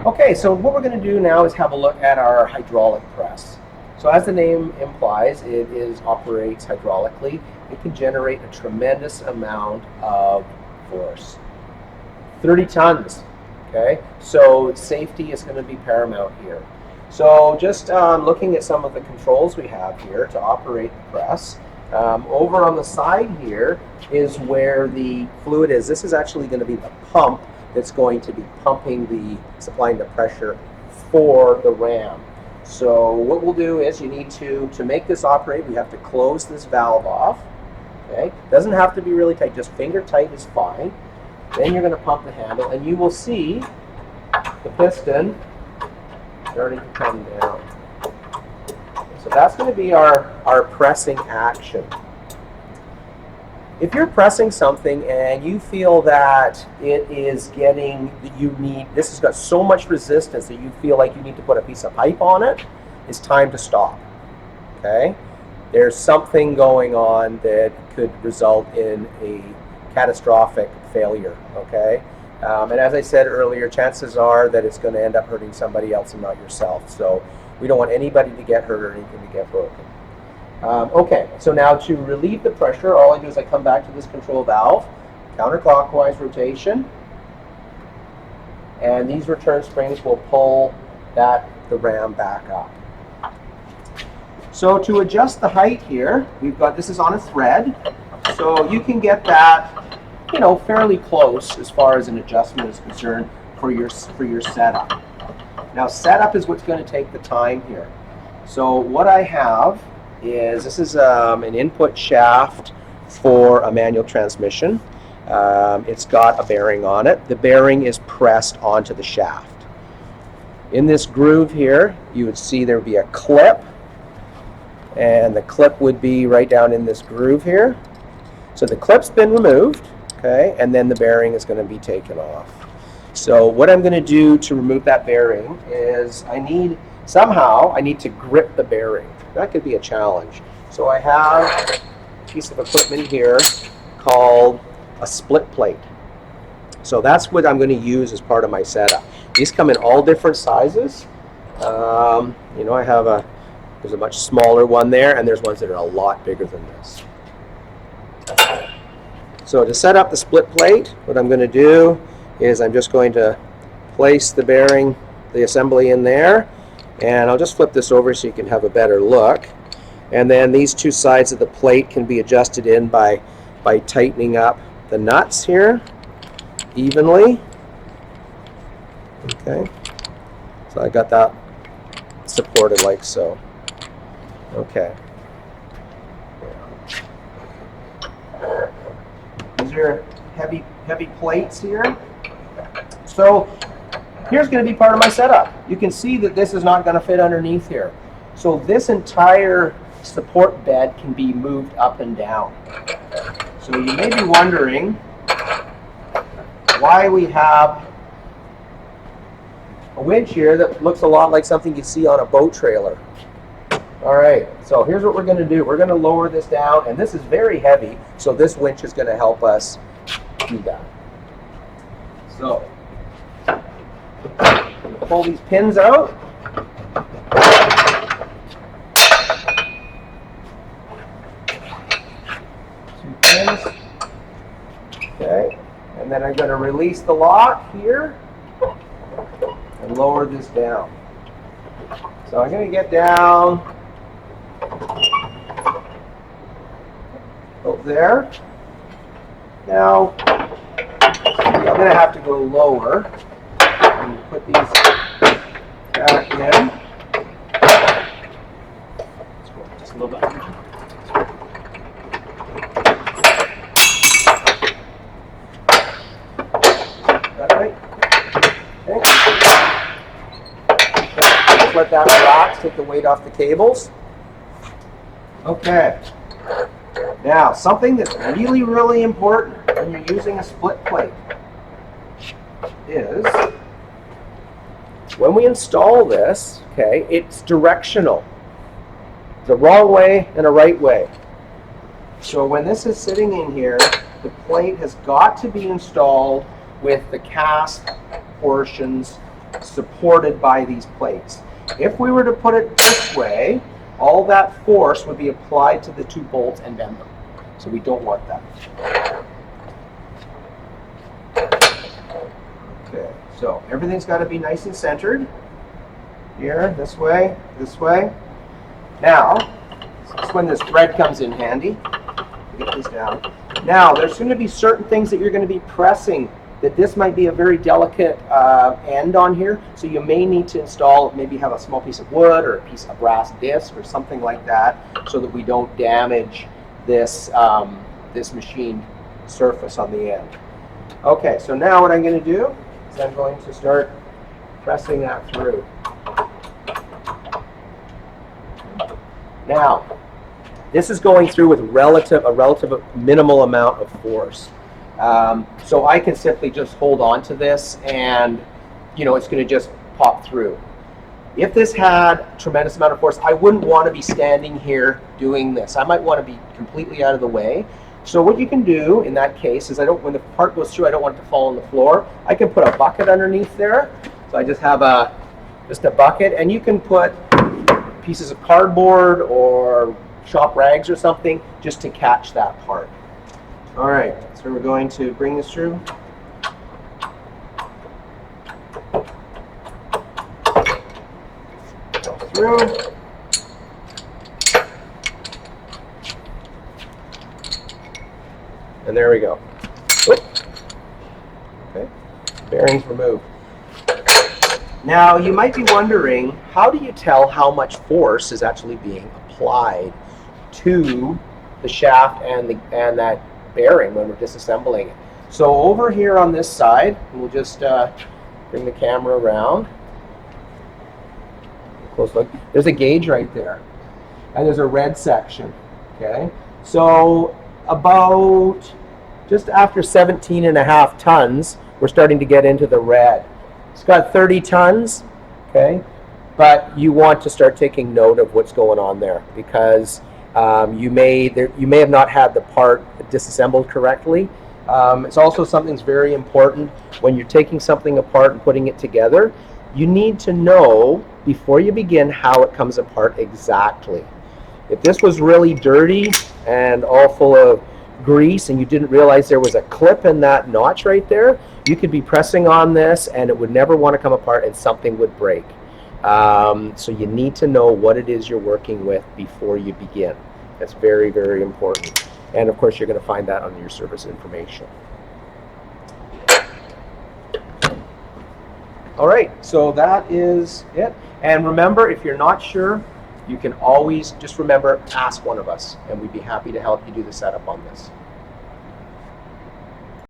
Okay, so what we're going to do now is have a look at our hydraulic press. So as the name implies, it operates hydraulically. It can generate a tremendous amount of force. 30 tons, okay? So safety is going to be paramount here. So just looking at some of the controls we have here to operate the press. Over on the side here is where the fluid is. This is actually going to be the pump that's going to be supplying the pressure for the ram. So what we'll do is you need to make this operate, we have to close this valve off. Okay, doesn't have to be really tight, just finger tight is fine. Then you're going to pump the handle and you will see the piston starting to come down. So that's going to be our pressing action. If you're pressing something and you feel that it is this has got so much resistance that you feel like you need to put a piece of pipe on it, it's time to stop. Okay? There's something going on that could result in a catastrophic failure. Okay? And as I said earlier, chances are that it's going to end up hurting somebody else and not yourself. So we don't want anybody to get hurt or anything to get broken. Okay, so now to relieve the pressure, all I do is I come back to this control valve, counterclockwise rotation, and these return springs will pull the ram back up. So to adjust the height here, this is on a thread, so you can get that, fairly close as far as an adjustment is concerned for your setup. Now setup is what's going to take the time here. So what I have is this is an input shaft for a manual transmission. It's got a bearing on it. The bearing is pressed onto the shaft. In this groove here, you would see there would be a clip, and the clip would be right down in this groove here. So the clip's been removed, okay, and then the bearing is going to be taken off. So what I'm going to do to remove that bearing is I need to grip the bearing. That could be a challenge. So I have a piece of equipment here called a split plate. So that's what I'm going to use as part of my setup. These come in all different sizes. There's a much smaller one there, and there's ones that are a lot bigger than this. So to set up the split plate, what I'm going to do is I'm just going to place the bearing, the assembly in there, and I'll just flip this over so you can have a better look. And then these two sides of the plate can be adjusted in by tightening up the nuts here evenly. Okay, so I got that supported like so. Okay. These are heavy plates here. So here's going to be part of my setup. You can see that this is not going to fit underneath here. So this entire support bed can be moved up and down. So you may be wondering why we have a winch here that looks a lot like something you see on a boat trailer. All right, so here's what we're going to do. We're going to lower this down, and this is very heavy, so this winch is going to help us do that. So pull these pins out. Two pins. Okay, and then I'm going to release the lock here and lower this down. So I'm going to get down over there. Now I'm going to have to go lower and put these back in. Just a little bit. That right? Okay. Just let that relax, take the weight off the cables. Okay. Now, something that's really, really important when you're using a split plate is when we install this, okay, it's directional. It's a wrong way and a right way. So when this is sitting in here, the plate has got to be installed with the cast portions supported by these plates. If we were to put it this way, all that force would be applied to the two bolts and bend them. So we don't want that. Okay, so everything's got to be nice and centered. Here, this way, this way. Now, this is when this thread comes in handy. Get this down. Now, there's going to be certain things that you're going to be pressing that this might be a very delicate end on here, so you may need to install, maybe have a small piece of wood or a piece of brass disc or something like that, so that we don't damage this this machined surface on the end. Okay, so now what I'm going to do is I'm going to start pressing that through. Now, this is going through with a relative minimal amount of force. So I can simply just hold on to this and, you know, it's going to just pop through. If this had a tremendous amount of force, I wouldn't want to be standing here doing this. I might want to be completely out of the way. So what you can do in that case is, when the part goes through, I don't want it to fall on the floor. I can put a bucket underneath there. So I just have a bucket, and you can put pieces of cardboard or shop rags or something just to catch that part. All right, so we're going to bring this through. Go through. And there we go. Oop. Okay, bearings removed. Now, you might be wondering, how do you tell how much force is actually being applied to the shaft and that bearing when we're disassembling it? So over here on this side, we'll just bring the camera around. Close look. There's a gauge right there, and there's a red section. Okay, so about just after 17.5 tons, we're starting to get into the red. It's got 30 tons, okay, but you want to start taking note of what's going on there, because you may have not had the part disassembled correctly. It's also something that's very important when you're taking something apart and putting it together. You need to know before you begin how it comes apart exactly. If this was really dirty and all full of grease and you didn't realize there was a clip in that notch right there, you could be pressing on this and it would never want to come apart and something would break. So you need to know what it is you're working with before you begin. That's very, very important. And of course, you're going to find that on your service information. All right, so that is it. And remember, if you're not sure, you can always just remember, ask one of us, and we'd be happy to help you do the setup on this.